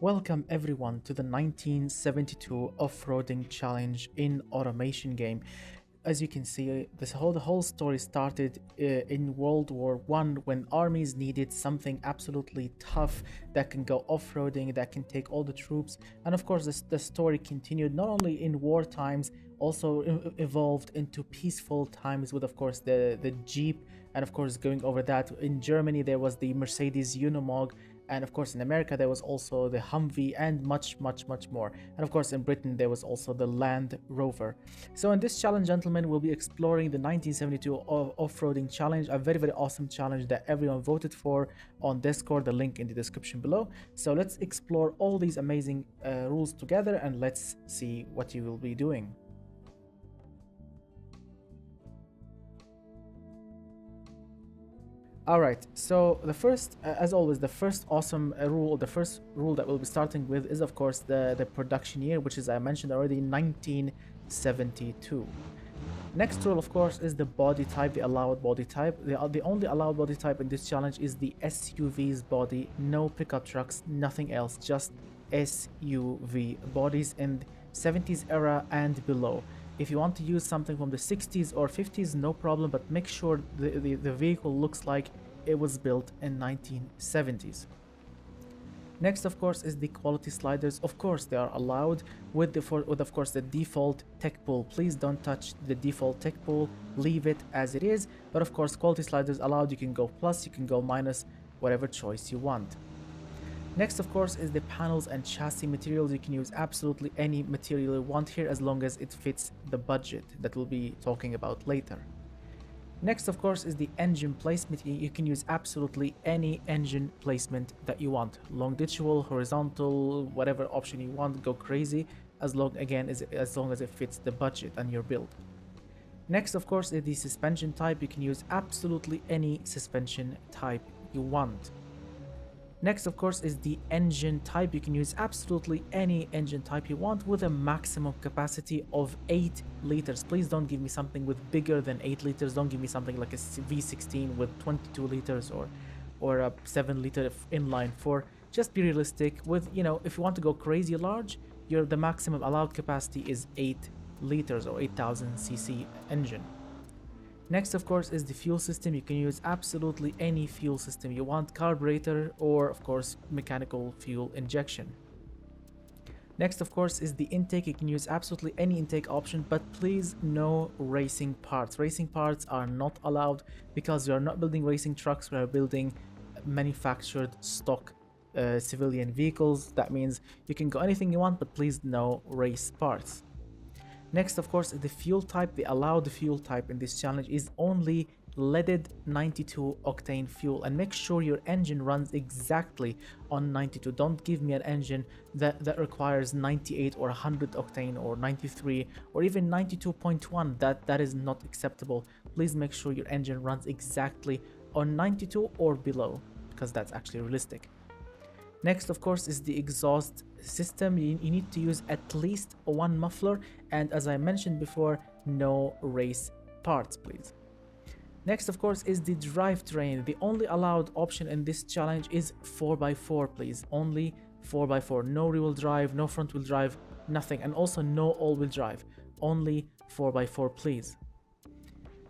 Welcome everyone to the 1972 off-roading challenge in automation game. As you can see, the whole story started in World War One when armies needed something absolutely tough that can go off-roading, that can take all the troops, and of course the story continued not only in war times, also evolved into peaceful times with of course the Jeep, and of course going over that in Germany there was the Mercedes Unimog, and of course in America there was also the Humvee and much more, and of course in Britain there was also the Land Rover. So in this challenge, gentlemen, we'll be exploring the 1972 off-roading challenge, a very awesome challenge that everyone voted for on Discord, the link in the description below. So let's explore all these amazing rules together and let's see what you will be doing. Alright, so the first, as always, the first awesome rule, the first rule that we'll be starting with is of course the production year, which is, I mentioned already, 1972. Next rule, of course, is the body type, the allowed body type. The only allowed body type in this challenge is the SUV's body, no pickup trucks, nothing else, just SUV bodies in 70s era and below. If you want to use something from the 60s or 50s, no problem, but make sure the vehicle looks like it was built in 1970s. Next, of course, is the quality sliders. Of course, they are allowed with of course the default Techpool. Please don't touch the default Techpool. Leave it as it is. But of course, quality sliders allowed. You can go plus, you can go minus, whatever choice you want. Next, of course, is the panels and chassis materials. You can use absolutely any material you want here as long as it fits the budget that we'll be talking about later. Next, of course, is the engine placement. You can use absolutely any engine placement that you want. Longitudinal, horizontal, whatever option you want, go crazy, as long as it fits the budget and your build. Next, of course, is the suspension type. You can use absolutely any suspension type you want. Next, of course, is the engine type. You can use absolutely any engine type you want with a maximum capacity of 8 liters. Please don't give me something with bigger than 8 liters. Don't give me something like a V16 with 22 liters or a 7 liter inline 4. Just be realistic with, if you want to go crazy large, the maximum allowed capacity is 8 liters or 8000 cc engine. Next, of course, is the fuel system. You can use absolutely any fuel system you want, carburetor or, of course, mechanical fuel injection. Next, of course, is the intake. You can use absolutely any intake option, but please no racing parts. Racing parts are not allowed because we are not building racing trucks. We are building manufactured stock civilian vehicles. That means you can go anything you want, but please no race parts. Next, of course, is the fuel type. The allowed fuel type in this challenge is only leaded 92 octane fuel, and make sure your engine runs exactly on 92. Don't give me an engine that requires 98 or 100 octane or 93 or even 92.1. That is not acceptable. Please make sure your engine runs exactly on 92 or below, because that's actually realistic. Next, of course, is the exhaust system. You need to use at least one muffler, and as I mentioned before, no race parts, please. Next, of course, is the drivetrain. The only allowed option in this challenge is 4x4, please. Only 4x4. No rear-wheel drive, no front-wheel drive, nothing, and also no all-wheel drive. Only 4x4, please.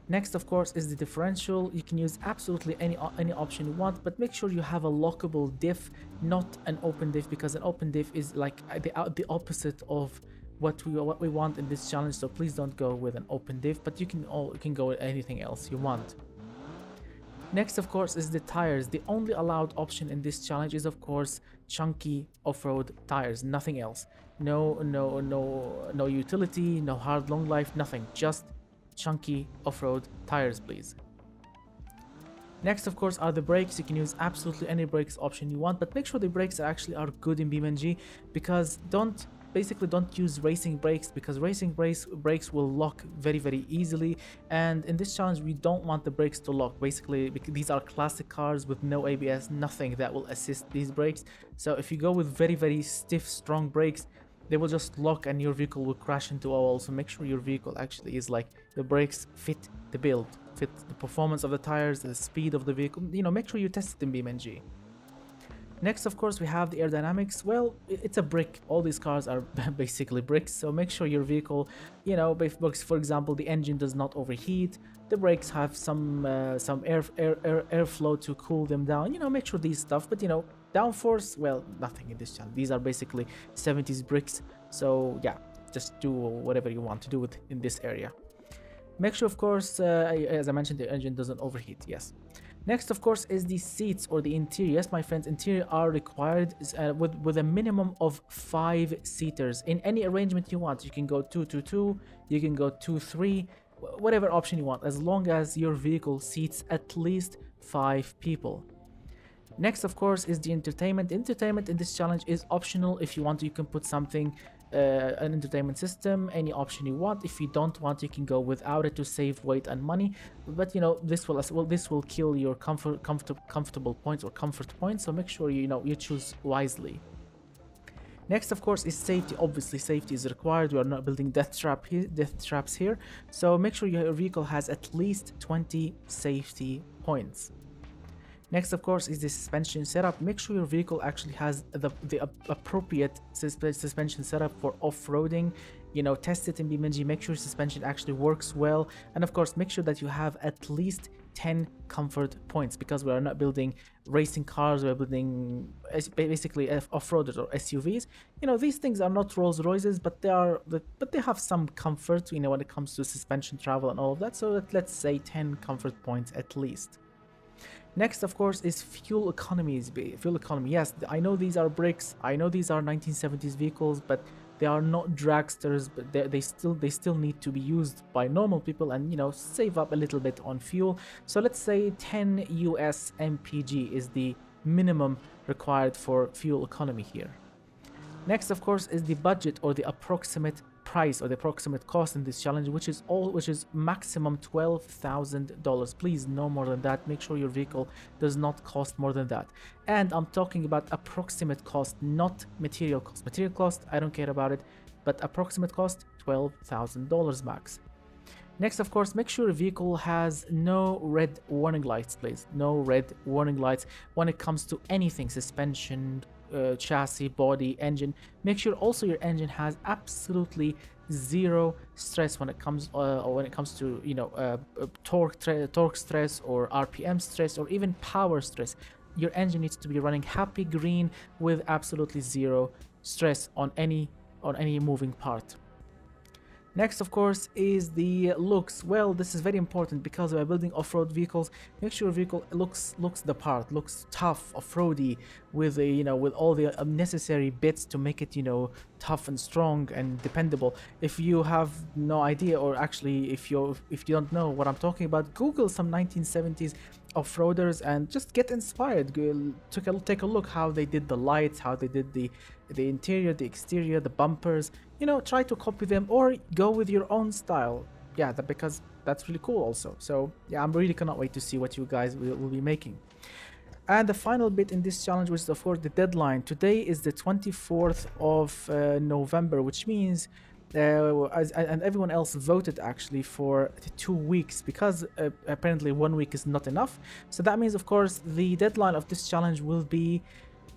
Next, of course, is the differential. You can use absolutely any option you want, but make sure you have a lockable diff, not an open diff, because an open diff is like the opposite of what we want in this challenge. So please don't go with an open diff, but you can go with anything else you want. Next, of course, is the tires. The only allowed option in this challenge is, of course, chunky off-road tires, nothing else. No utility, no hard long life, nothing. Just chunky off-road tires, please. Next, of course, are the brakes. You can use absolutely any brakes option you want, but make sure the brakes actually are good in BeamNG, because don't use racing brakes, because racing brakes will lock very easily, and in this challenge we don't want the brakes to lock, basically, because these are classic cars with no ABS, nothing that will assist these brakes. So if you go with very stiff, strong brakes, they will just lock and your vehicle will crash into a wall. So make sure your vehicle actually is like the brakes fit the build, fit the performance of the tires, the speed of the vehicle. Make sure you test it in BeamNG. Next, of course, we have the aerodynamics. Well, it's a brick. All these cars are basically bricks, so make sure your vehicle, you know, for example, the engine does not overheat. The brakes have some airflow to cool them down. You know, make sure these stuff. But you know, downforce, well, nothing in this channel. These are basically 70s bricks. So yeah, just do whatever you want to do with in this area. Make sure, of course, as I mentioned, the engine doesn't overheat. Yes. Next, of course, is the seats or the interior. Yes, my friends, interior are required with a minimum of 5 seaters in any arrangement you want. You can go 2-2-2, you can go 2-3, whatever option you want, as long as your vehicle seats at least 5 people. Next, of course, is the entertainment. Entertainment in this challenge is optional. If you want, you can put something, an entertainment system, any option you want. If you don't want, you can go without it to save weight and money. But you know, this will kill your comfortable points or comfort points. So make sure you choose wisely. Next, of course, is safety. Obviously, safety is required. We are not building death traps here. So make sure your vehicle has at least 20 safety points. Next, of course, is the suspension setup. Make sure your vehicle actually has the appropriate suspension setup for off-roading. You know, test it in BeamNG. Make sure suspension actually works well. And of course, make sure that you have at least 10 comfort points, because we are not building racing cars. We're building basically off-roaders or SUVs. You know, these things are not Rolls Royces, but they have some comfort, you know, when it comes to suspension travel and all of that. So let's say 10 comfort points at least. Next, of course, is fuel economy. Fuel economy. Yes, I know these are bricks. I know these are 1970s vehicles, but they are not dragsters. But they still need to be used by normal people, and you know, save up a little bit on fuel. So let's say 10 US mpg is the minimum required for fuel economy here. Next, of course, is the budget or the approximate price or the approximate cost in this challenge, which is maximum $12,000. Please, no more than that. Make sure your vehicle does not cost more than that. And I'm talking about approximate cost, not material cost. Material cost, I don't care about it, but approximate cost, $12,000 max. Next, of course, make sure your vehicle has no red warning lights, please. No red warning lights when it comes to anything, suspension, chassis, body, engine. Make sure also your engine has absolutely zero stress when it comes to, you know, torque stress or RPM stress or even power stress. Your engine needs to be running happy green with absolutely zero stress on any moving part. Next, of course, is the looks. Well, this is very important because we're building off-road vehicles. Make sure your vehicle looks the part, looks tough, off-roady, with with all the necessary bits to make it, you know, tough and strong and dependable. If you have no idea, or actually if you don't know what I'm talking about, Google some 1970s off-roaders and just get inspired. Take a look how they did the lights, how they did the interior, the exterior, the bumpers. You know, try to copy them or go with your own style. Yeah, because that's really cool also. So yeah, I'm really cannot wait to see what you guys will be making. And the final bit in this challenge, which is of course the deadline. Today is the 24th of November, which means and everyone else voted actually for 2 weeks, because apparently 1 week is not enough. So that means, of course, the deadline of this challenge will be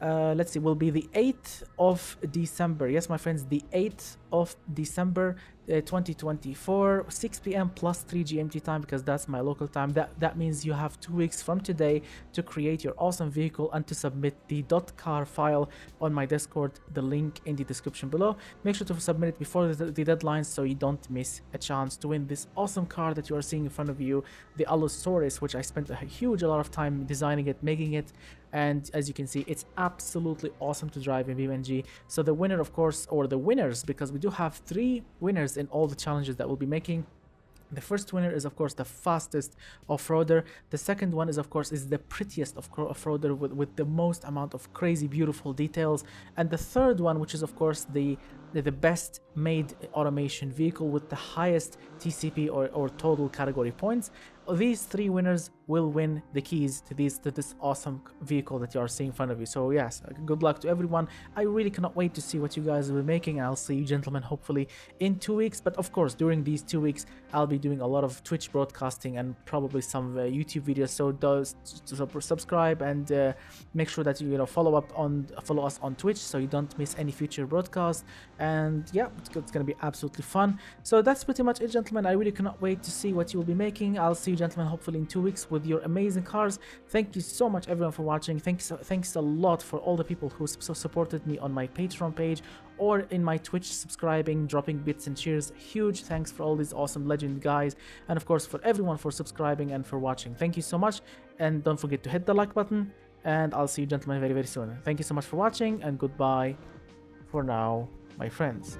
will be the 8th of December. Yes, my friends, the 8th of December 2024, 6 p.m. plus 3 GMT time, because that's my local time. That means you have 2 weeks from today to create your awesome vehicle and to submit the .car file on my Discord, the link in the description below. Make sure to submit it before the deadline so you don't miss a chance to win this awesome car that you are seeing in front of you, the Allosaurus, which I spent a lot of time designing it, making it. And as you can see, it's absolutely awesome to drive in BeamNG. So the winner, of course, or the winners, because we do have 3 winners in all the challenges that we'll be making. The first winner is, of course, the fastest off-roader. The second one is, of course, the prettiest off-roader with the most amount of crazy, beautiful details. And the third one, which is, of course, the best made automation vehicle with the highest TCP or total category points, these 3 winners will win the keys to this awesome vehicle that you are seeing in front of you. So yes, good luck to everyone. I really cannot wait to see what you guys will be making, and I'll see you gentlemen hopefully in 2 weeks. But of course, during these 2 weeks I'll be doing a lot of Twitch broadcasting and probably some YouTube videos, so subscribe and make sure that you follow us on Twitch so you don't miss any future broadcasts. And yeah, it's gonna be absolutely fun. So that's pretty much it, gentlemen. I really cannot wait to see what you will be making. I'll see you gentlemen hopefully in 2 weeks with your amazing cars. Thank you so much everyone for watching. Thanks a lot for all the people who supported me on my Patreon page or in my Twitch, subscribing, dropping bits and cheers. Huge thanks for all these awesome legend guys, and of course for everyone for subscribing and for watching. Thank you so much, and don't forget to hit the like button, and I'll see you gentlemen very soon. Thank you so much for watching, and goodbye for now, my friends.